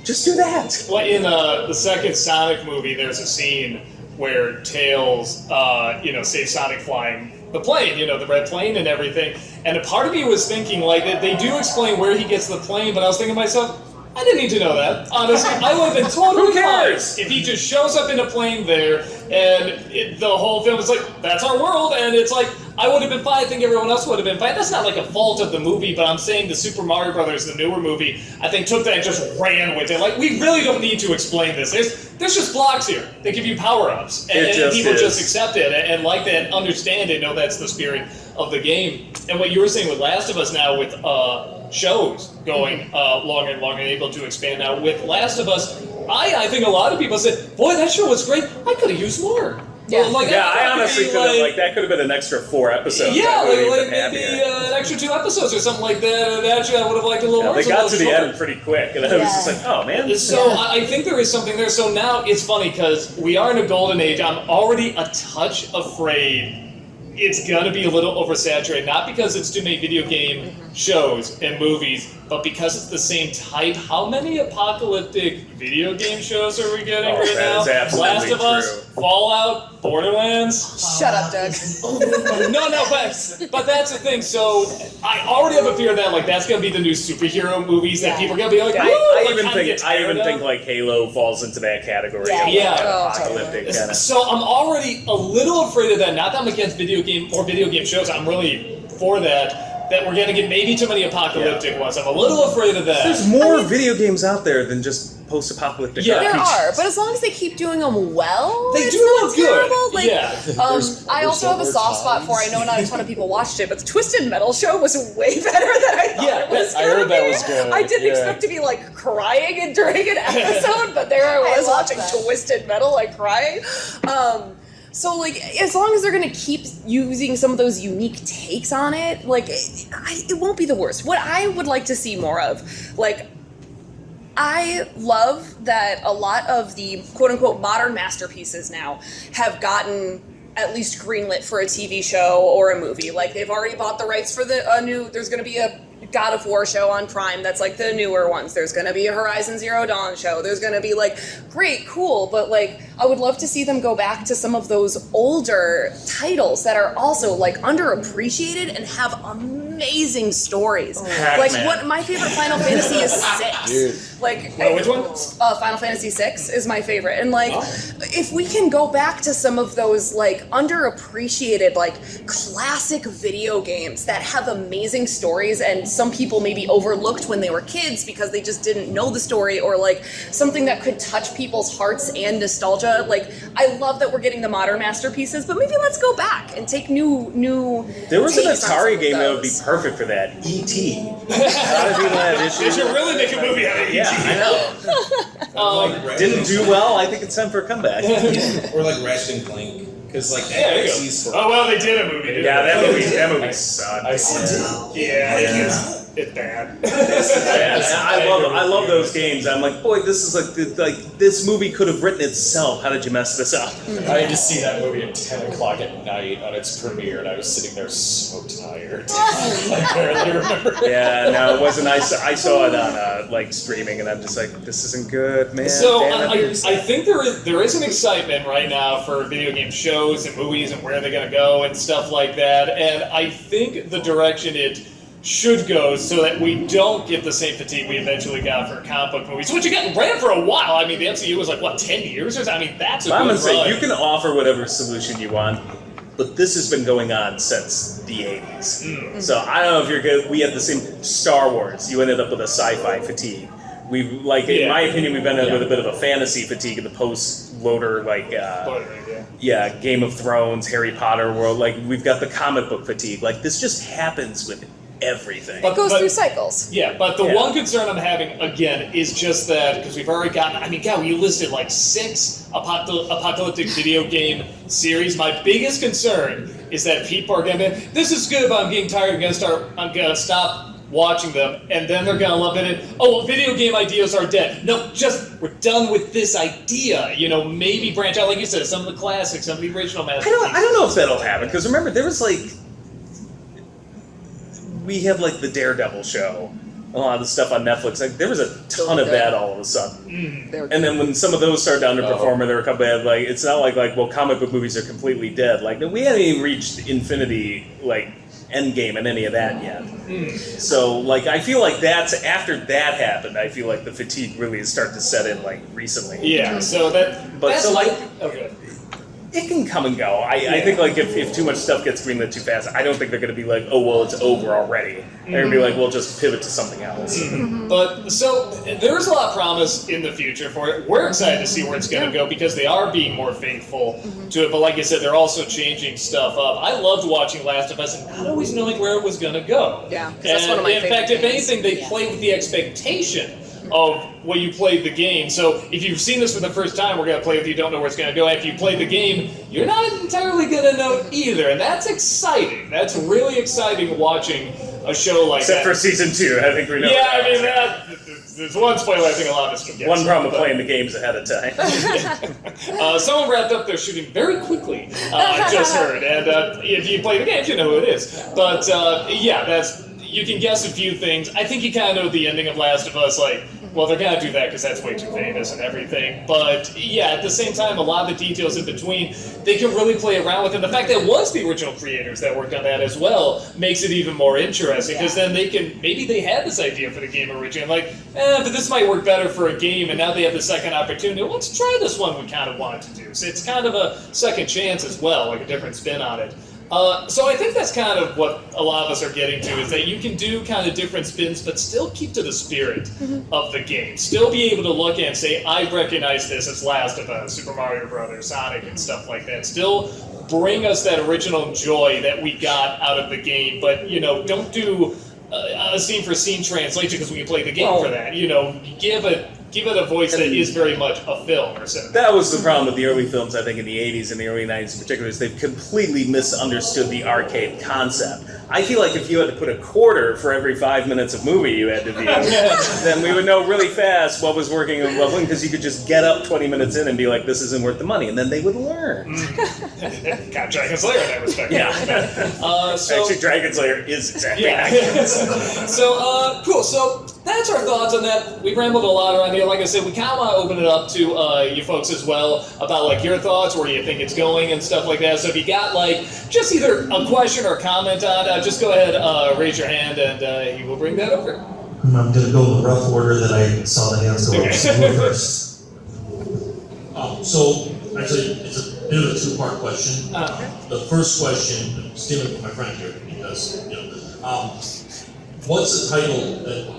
just do that. Well, in the second Sonic movie, there's a scene where Tails, saves Sonic flying the plane, the red plane and everything. And a part of me was thinking, like, they do explain where he gets the plane, but I was thinking to myself, I didn't need to know that. Honestly, I would have been totally fine if he just shows up in a plane there, and the whole film is like, that's our world, and it's like, I would have been fine. I think everyone else would have been fine. That's not like a fault of the movie, but I'm saying the Super Mario Brothers, the newer movie, I think took that and just ran with it. Like, we really don't need to explain this. There's just blocks here. They give you power-ups, and people just accept it and like that, understand it, know that's the spirit of the game. And what you were saying with Last of Us now with shows going longer and longer and able to expand now. With Last of Us, I think a lot of people said, boy, that show was great. I could have used more. Yeah, I honestly could have, that could have been an extra 4 episodes. Yeah, maybe an extra 2 episodes or something like that. And actually, I would have liked a little more. They got to the end pretty quick, and I was just like, oh, man. So I think there is something there. So now it's funny because we are in a golden age. I'm already a touch afraid it's gonna be a little oversaturated, not because it's too many video game shows and movies, but because it's the same type. How many apocalyptic video game shows are we getting right now? Last of Us, Fallout, Borderlands. Shut up, Doug. No, but that's the thing. So I already have a fear that that's gonna be the new superhero movies that people are gonna be like. I even think like Halo falls into that category. Apocalyptic kind of. So I'm already a little afraid of that. Not that I'm against video game shows. I'm really for that we're going to get maybe too many apocalyptic ones. I'm a little afraid of that. There's more video games out there than just post-apocalyptic. Yeah, there are, but as long as they keep doing them well, they do look good. I also have a soft spot for. I know not a ton of people watched it, but the Twisted Metal show was way better than I thought it was. I heard that was good. I didn't expect to be crying during an episode, but there I was watching Twisted Metal, crying. So, as long as they're going to keep using some of those unique takes on it, it won't be the worst. What I would like to see more of, I love that a lot of the quote-unquote modern masterpieces now have gotten at least greenlit for a TV show or a movie. They've already bought the rights for there's going to be a God of War show on Prime that's the newer ones. There's going to be a Horizon Zero Dawn show. There's going to be great, cool, but I would love to see them go back to some of those older titles that are also like underappreciated and have amazing stories. Like my favorite Final Fantasy is 6. Dude. Like which one? Final Fantasy 6 is my favorite. And like if we can go back to some of those like underappreciated like classic video games that have amazing stories and some people maybe overlooked when they were kids because they just didn't know the story, or like something that could touch people's hearts and nostalgia. Like I love that we're getting the modern masterpieces, but maybe let's go back and take new There was an takes on some Atari of game that would be those. perfect for that. E.T. A lot of people had They issues. should really make a movie out of Yeah, E.T. I know. Like Didn't do well. I think it's time for a comeback. or like Ratchet and Clank, because like Yeah, there that you is go. for Oh well, they did a movie. Didn't Yeah, they? that movie sucked. I saw it. Yeah, it's bad. Yeah, I love those games. I'm like, boy, this is like this movie could have written itself. How did you mess this up? I had to see that movie at 10 o'clock at night on its premiere, and I was sitting there so tired. I barely remember. Yeah, no, it wasn't. I saw it on like streaming, and I'm just like, this isn't good, man. So Damn it. I think there is an excitement right now for video game shows and movies and where they're going to go and stuff like that. And I think the direction it should go so that we don't get the same fatigue we eventually got for comic book movies, which ran for a while. I mean, the MCU was like, what, 10 years or something? I mean, that's a I'm good gonna say run. you can offer whatever solution you want, but this has been going on since the 80s. So I don't know if you're good. We had the same Star Wars. You ended up with a sci-fi fatigue. We've in my opinion, we've ended up with a bit of a fantasy fatigue in the post-loader Game of Thrones, Harry Potter world. Like we've got the comic book fatigue. Like this just happens with everything. It goes through cycles. Yeah, but the one concern I'm having, again, is just that, because we've already gotten, I mean, God, we listed like 6 apocalyptic video game series. My biggest concern is that people are going to be, this is good, but I'm getting tired, I'm going to stop watching them, and then they're going to love it, and, oh, well, video game ideas are dead. No, we're done with this idea. Maybe branch out, like you said, some of the classics, some of the original masterpieces. I don't know if that'll happen, because remember, there was we had like the Daredevil show, a lot of the stuff on Netflix. Like there was a ton of that all of a sudden. And then when some of those started to underperform, or they were kind of bad, it's not like well, comic book movies are completely dead. Like we hadn't even reached Infinity Endgame and any of that yet. So I feel like that's after that happened. I feel like the fatigue really is starting to set in recently. Yeah. So okay. It can come and go. I think if too much stuff gets greenlit too fast, I don't think they're going to be like, oh well, it's over already. They're going to be like, we'll just pivot to something else. But so there's a lot of promise in the future for it. We're excited to see where it's going to go because they are being more faithful to it. But like I said, they're also changing stuff up. I loved watching Last of Us and not always knowing where it was going to go. Yeah, 'cause that's one of my in fact, favorite if games. anything, they play with the expectation of when you played the game. So if you've seen this for the first time, we're going to play with you, don't know where it's going to go. If you play the game, you're not entirely going to know either. And that's exciting. That's really exciting watching a show like Except that. for season 2, I think we know. Yeah, I mean, there's one spoiler I think a lot of us can guess. One problem with playing the games ahead of time. Someone wrapped up their shooting very quickly, I just heard. And if you play the games, you know who it is. But you can guess a few things. I think you kind of know the ending of Last of Us, well, they're going to do that because that's way too famous and everything. But yeah, at the same time, a lot of the details in between, they can really play around with. And the fact that it was the original creators that worked on that as well makes it even more interesting because then maybe they had this idea for the game originally, but this might work better for a game, and now they have the second opportunity. Well, let's try this one we kind of wanted to do. So it's kind of a second chance as well, a different spin on it. So I think that's kind of what a lot of us are getting to, is that you can do kind of different spins, but still keep to the spirit of the game. Still be able to look and say, I recognize this as Last of Us, Super Mario Brothers, Sonic, and stuff like that. Still bring us that original joy that we got out of the game, but, don't do a scene-for-scene translation because we can play the game for that. Give it a voice that is very much a film or something. That was the problem with the early films, I think, in the 80s and the early 90s in particular, is they've completely misunderstood the arcade concept. I feel like if you had to put a quarter for every 5 minutes of movie you had to view, then we would know really fast what was working and what wasn't, because you could just get up 20 minutes in and be like, this isn't worth the money, and then they would learn. Got Dragon Slayer in that respect. Yeah. So, Actually, Dragon Slayer is exactly yeah. accurate. So, cool. So that's our thoughts on that. We rambled a lot around here. like I said, we kind of want to open it up to you folks as well about like your thoughts, where you think it's going, and stuff like that. So if you got like just either a question or a comment on, just go ahead, raise your hand, and he will bring that over. I'm going to go in the rough order that I saw the hands go up. So you go first. So actually, it's a bit of a two-part question. The first question, stealing from my friend here, because what's a title that,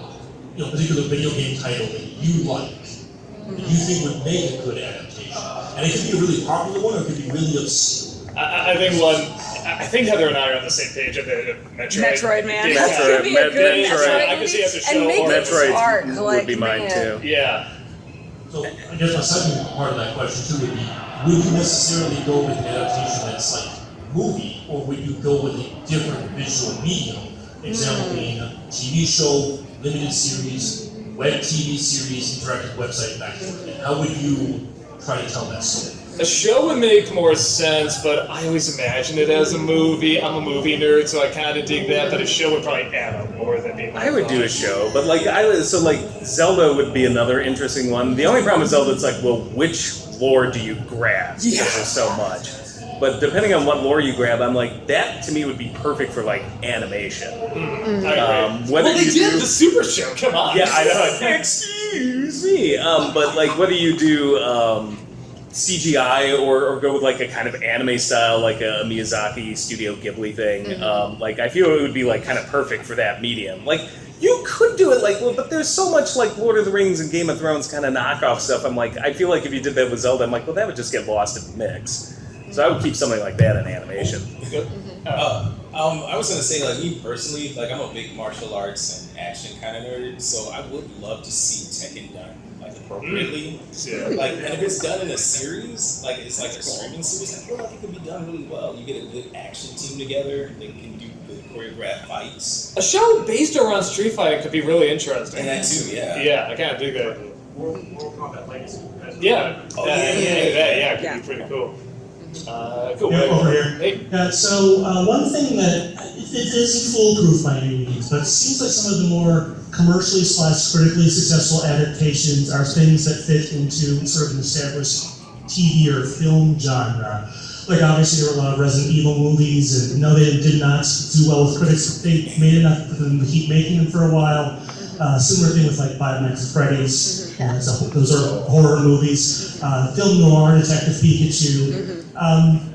particular video game title that you like, that you think would make a good adaptation? And it could be a really popular one, or it could be really obscure. I think Heather and I are on the same page of the Metroid, man. Yeah. That could be a good Metroid. I could see as a show. And make it dark, would be mine too. Yeah. So I guess my second part of that question too would be, would you necessarily go with an adaptation that's like movie, or would you go with a different visual medium? Example being a TV show, limited series, web TV series, interactive website, back and how would you try to tell that story? A show would make more sense, but I always imagine it as a movie. I'm a movie nerd, so I kind of dig that. But a show would probably add up more than being. I would do a show, but Zelda would be another interesting one. The only problem with Zelda, it's like, well, which lore do you grab? Because there's so much. But depending on what lore you grab, I'm like, that to me would be perfect for like animation. Well, they did the Super Show. Come on. Yeah, I know. Excuse me. But like, whether you do CGI or go with like a kind of anime style, like a Miyazaki Studio Ghibli thing, like I feel it would be like kind of perfect for that medium. Like you could do it like, well, but there's so much like Lord of the Rings and Game of Thrones kind of knockoff stuff. I'm like, I feel like if you did that with Zelda, I'm like, well, that would just get lost in the mix. So I would keep something like that in animation. I was gonna say, like, me personally, like, I'm a big martial arts and action kind of nerd, so I would love to see Tekken done like appropriately. Like, and if it's done in a series, like it's like a streaming series, I feel like it could be done really well. You get a good action team together, they can do good choreographed fights. A show based around Street Fighter could be really interesting. And that too, yeah. Yeah, I kind of dig that. Mortal Kombat Legacy. Yeah. It could be pretty cool. Cool. Yeah, over here. Hey. So one thing that it isn't foolproof by any means, but it seems like some of the more commercially / critically successful adaptations are things that fit into sort of an established TV or film genre. Like obviously there were a lot of Resident Evil movies, and no, they did not do well with critics, but they made enough for them to keep making them for a while. Similar thing with like Five Nights at Freddy's. Those are horror movies. Film noir, Detective Pikachu. And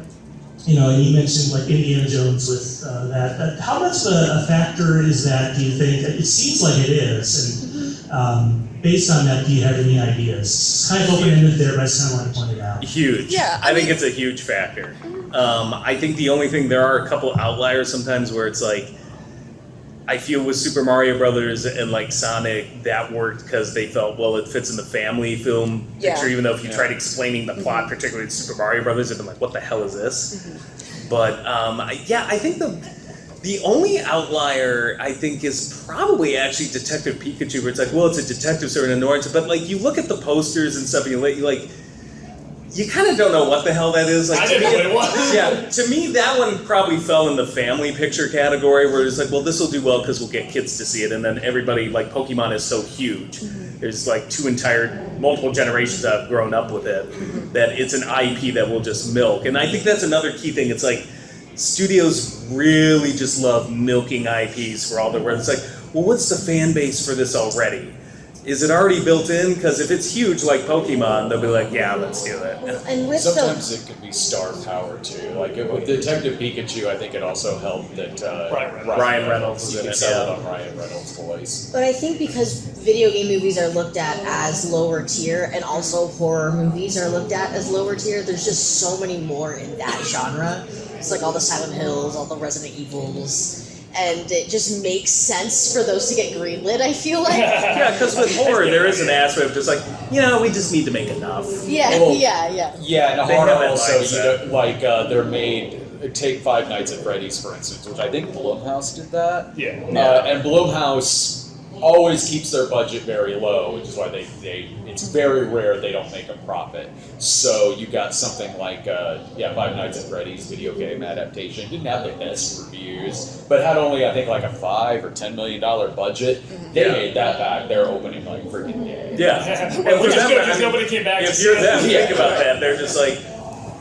you mentioned like Indiana Jones with that. How much of a factor is that, do you think? It seems like it is. And based on that, do you have any ideas? It's kind of open-ended there, but I just kind of want to point it out. Huge. Yeah, I think it's a huge factor. I think the only thing, there are a couple outliers sometimes where it's like, I feel with Super Mario Brothers and like Sonic, that worked because they felt, well, it fits in the family film picture, even though if you tried explaining the plot, particularly with Super Mario Brothers, I'm like, what the hell is this? But I think the only outlier, I think, is probably actually Detective Pikachu, where it's like, well, it's a detective story and a noir, but like you look at the posters and stuff, you kind of don't know what the hell that is. Like, I didn't know what it was. Yeah, to me, that one probably fell in the family picture category, where it's like, well, this will do well because we'll get kids to see it, and then everybody, like, Pokemon is so huge. There's like multiple generations that have grown up with it, that it's an IP that will just milk. And I think that's another key thing. It's like, studios really just love milking IPs for all the worth. It's like, well, what's the fan base for this already? Is it already built in? Because if it's huge like Pokemon, they'll be like, yeah, let's do it. And with Sometimes it could be star power too. Like with Detective Pikachu, I think it also helped that Ryan Reynolds was you in could it. sell it on Ryan Reynolds' voice. But I think because video game movies are looked at as lower tier, and also horror movies are looked at as lower tier, there's just so many more in that genre. It's like all the Silent Hills, all the Resident Evils. And it just makes sense for those to get greenlit, I feel like. Yeah, because with horror, there is an aspect of just like, we just need to make enough. Yeah, Well, yeah. Yeah, and They horror have that also, mindset. they're made. Take Five Nights at Freddy's, for instance, which I think Blumhouse did that. Yeah. And Blumhouse always keeps their budget very low, which is why it's very rare they don't make a profit. So you got something like Five Nights at Freddy's video game adaptation. Didn't have the best reviews, but had only I think like a $5 or $10 million budget. They made that back their opening like freaking day. Yeah, and for Which is them, good I because mean, nobody came back to if see you're it. them, think about that. They're just like,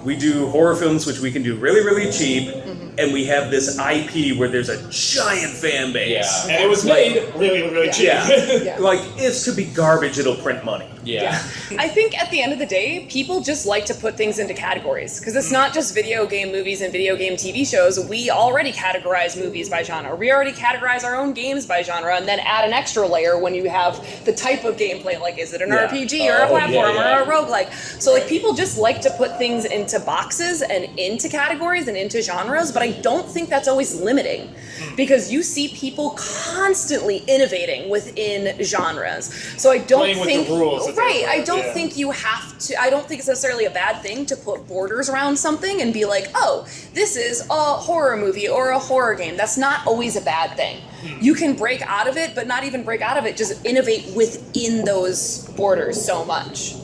we do horror films, which we can do really, really cheap, and we have this IP where there's a giant fan base. Yeah. And it was made really, really cheap. Yeah, like it could be garbage. It'll print money. Yeah. I think at the end of the day, people just like to put things into categories because it's not just video game movies and video game TV shows. We already categorize movies by genre. We already categorize our own games by genre and then add an extra layer when you have the type of gameplay, like is it an RPG or a platform or a roguelike. So like people just like to put things into boxes and into categories and into genres, but I don't think that's always limiting because you see people constantly innovating within genres. So I don't Playing with think the rules. right. I don't think you have to. I don't think it's necessarily a bad thing to put borders around something and be like, oh, this is a horror movie or a horror game. That's not always a bad thing. You can break out of it, but not even break out of it. Just innovate within those borders so much.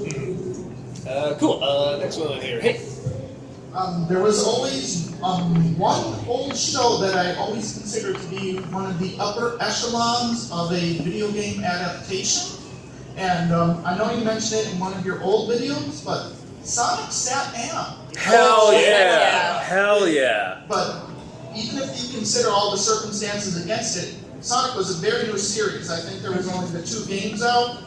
Cool. Next one here. Hey. There was always one old show that I always considered to be one of the upper echelons of a video game adaptation. And I know you mentioned it in one of your old videos, but Sonic Sat-Am. Hell yeah! Hell yeah! But even if you consider all the circumstances against it, Sonic was a very new series. I think there was only the 2 games out.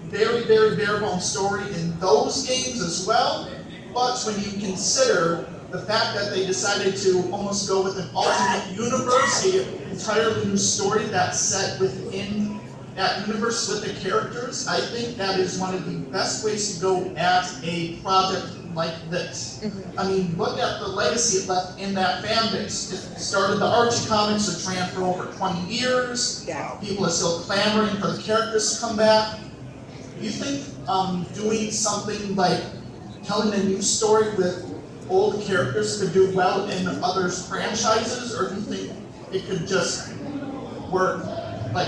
Very, very bare bones story in those games as well. But when you consider the fact that they decided to almost go with an alternate universe, an entirely new story that's set within that universe with the characters, I think that is one of the best ways to go at a project like this. I mean, look at the legacy it left in that fan base. It started the Archie comics that ran for over 20 years. People are still clamoring for the characters to come back. Do you think doing something like telling a new story with old characters could do well in other franchises, or do you think it could just work like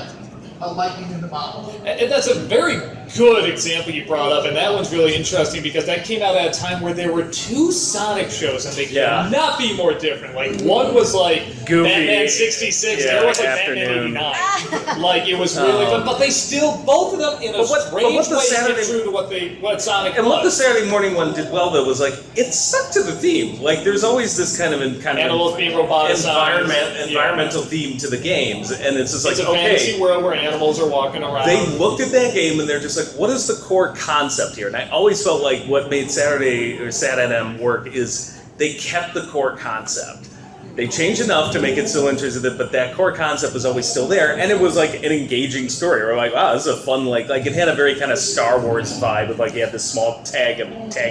a lightning in the bottle? And that's a very good example you brought up, and that one's really interesting because that came out at a time where there were 2 Sonic shows and they could not be more different. Like one was like Goofy. Batman 66, the other was like Afternoon. Batman 89. Like it was really fun, but they still, both of them in a strange way Saturday, get true to what Sonic and was. what the Saturday morning one did well though was like it stuck to the theme. Like there's always this kind of animals being roboticized, environmental theme to the games, and it's just like it's a fantasy world where animals are walking around. They looked at that game and they're just like, what is the core concept here? And I always felt like what made Saturday or Sat-AM work is they kept the core concept. They changed enough to make it still interesting, but that core concept was always still there, and it was like an engaging story. We're like, wow, this is a fun, like it had a very kind of Star Wars vibe with like you had this small tag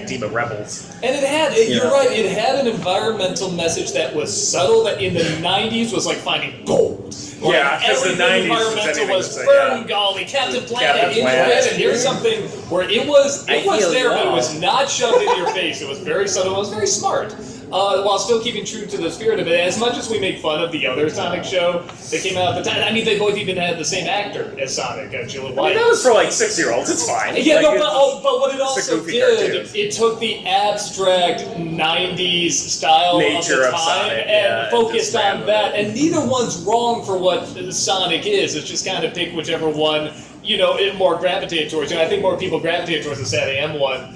team of rebels. And it had, you're right, it had an environmental message that was subtle, that in the 90s was like finding gold. Like because the 90s environmental was Burn Golly, Captain Planet, Infrared, and here's something where it was there, but it was not shoved into your face. It was very subtle, it was very smart. While still keeping true to the spirit of it. As much as we make fun of the other Sonic show that came out at the time, I mean, they both even had the same actor as Sonic, Jill White. I mean, that was for like 6-year-olds. It's fine. Yeah, like, but what it also did, it took the abstract 90s style nature of the time Sonic, and focused on that. And neither one's wrong for what Sonic is. It's just kind of pick whichever one, it more gravitated towards. And I think more people gravitated towards the Sat-AM one.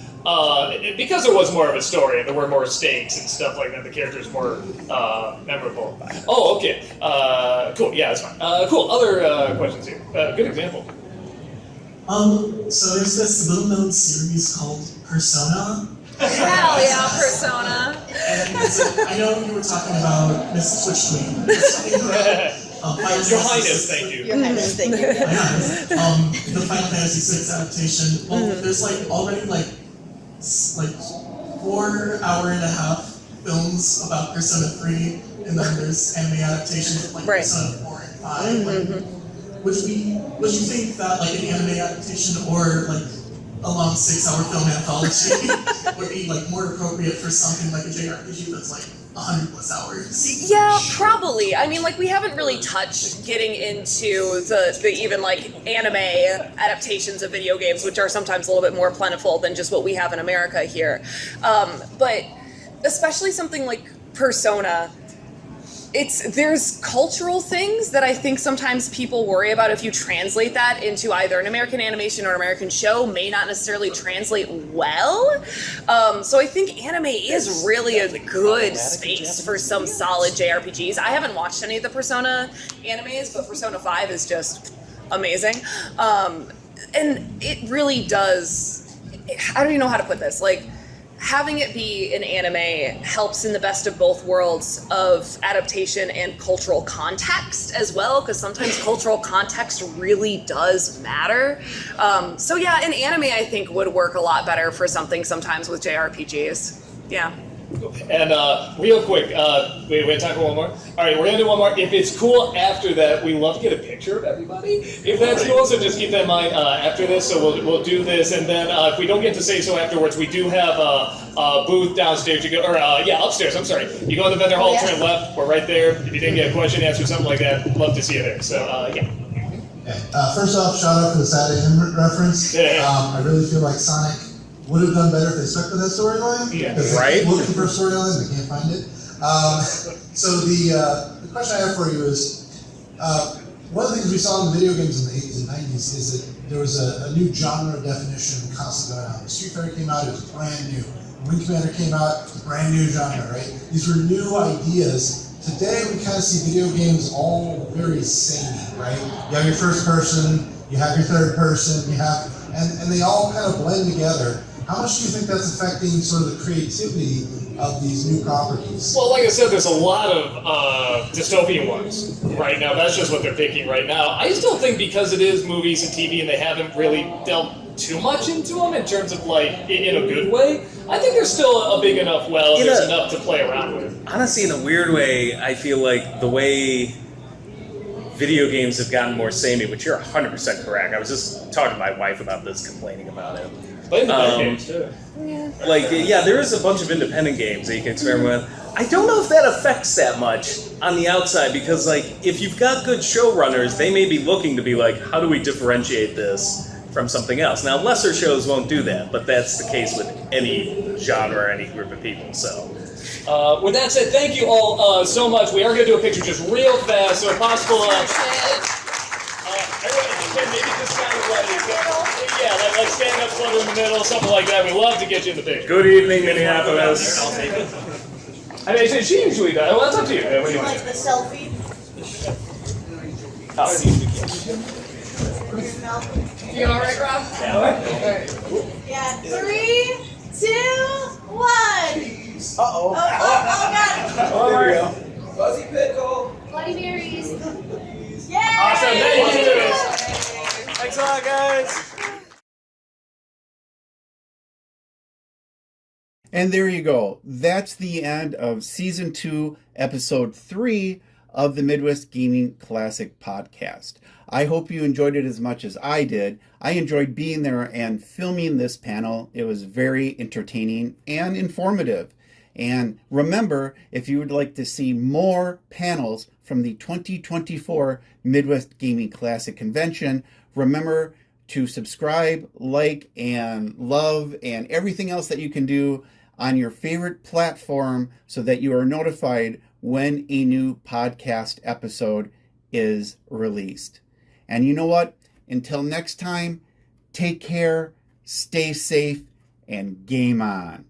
Because there was more of a story and there were more stakes and stuff like that, the characters were memorable. Oh, okay. Cool. Yeah, that's fine. Cool. Other questions here. Good example. So there's this little-known series called Persona. Hell yeah, Persona. And I know you were talking about Miss Twitch Queen. Your Highness, thank you. Your Highness, thank you. The Final Fantasy VI adaptation. Well, there's already 4.5 films about Persona 3, and then there's anime adaptations of Persona 4 and 5. Would you think that an anime adaptation or a long 6-hour film anthology would be like more appropriate for something like a JRPG that's like 100 plus hours. Yeah, probably. I mean, like, we haven't really touched getting into the even like anime adaptations of video games, which are sometimes a little bit more plentiful than just what we have in America here. But especially something like Persona, there's cultural things that I think sometimes people worry about if you translate that into either an American animation or an American show may not necessarily translate well. So I think anime is really a good space for some solid JRPGs. I haven't watched any of the Persona animes, but Persona 5 is just amazing. And it really does, I don't even know how to put this, like, having it be an anime helps in the best of both worlds of adaptation and cultural context as well, because sometimes cultural context really does matter. So yeah, an anime I think would work a lot better for something sometimes with JRPGs. Yeah. And real quick, we have time for one more? All right, we're going to do one more. If it's cool after that, we love to get a picture of everybody. If that's cool, so just keep that in mind after this. So we'll do this. And then if we don't get to say so afterwards, we do have a booth downstairs. You go, or upstairs, I'm sorry. You go in the vendor hall, turn left. We're right there. If you didn't get a question answered, something like that, love to see you there. So, yeah. First off, shout out for the Saturday reference. I really feel like Sonic would have done better if they stuck with that storyline. Yeah. Right. Looking for a storyline, they can't find it. So the question I have for you is, one of the things we saw in the video games in the 80s and 90s is that there was a new genre definition constantly going on. The Street Fighter came out, it was brand new. Wing Commander came out, brand new genre, right? These were new ideas. Today we kind of see video games all very samey, right? You have your first person, you have your third person, you have, and they all kind of blend together. How much do you think that's affecting sort of the creativity of these new properties? Well, like I said, there's a lot of dystopian ones right now. That's just what they're picking right now. I still think because it is movies and TV and they haven't really delved too much into them in terms of like in a good way, I think there's still a big enough well, there's enough to play around with. Honestly, in a weird way, I feel like the way video games have gotten more samey, which you're 100% correct. I was just talking to my wife about this, complaining about it. But independent games too. Yeah, there is a bunch of independent games that you can experiment with. I don't know if that affects that much on the outside because, like, if you've got good showrunners, they may be looking to be like, how do we differentiate this from something else? Now, lesser shows won't do that, but that's the case with any genre or any group of people, so. With that said, thank you all so much. We are going to do a picture just real fast, so if possible, everyone, maybe just kind of like stand up, flutter in the middle, something like that. We'd love to get you in the picture. Good evening, Minneapolis. I'll take it. I mean, she usually does. Well, that's up to you. What do you want Like to the selfie. You all right, Rob? Yeah, all right. Yeah, 3, 2, 1. Uh-oh. God. Oh, there we go. Fuzzy pickle. Bloody Marys. Yay! Awesome, thank you. Thanks a lot, guys. And there you go. That's the end of Season 2, Episode 3 of the Midwest Gaming Classic Podcast. I hope you enjoyed it as much as I did. I enjoyed being there and filming this panel. It was very entertaining and informative. And remember, if you would like to see more panels from the 2024 Midwest Gaming Classic Convention, remember to subscribe, like, and love, and everything else that you can do on your favorite platform so that you are notified when a new podcast episode is released. And you know what? Until next time, take care, stay safe, and game on.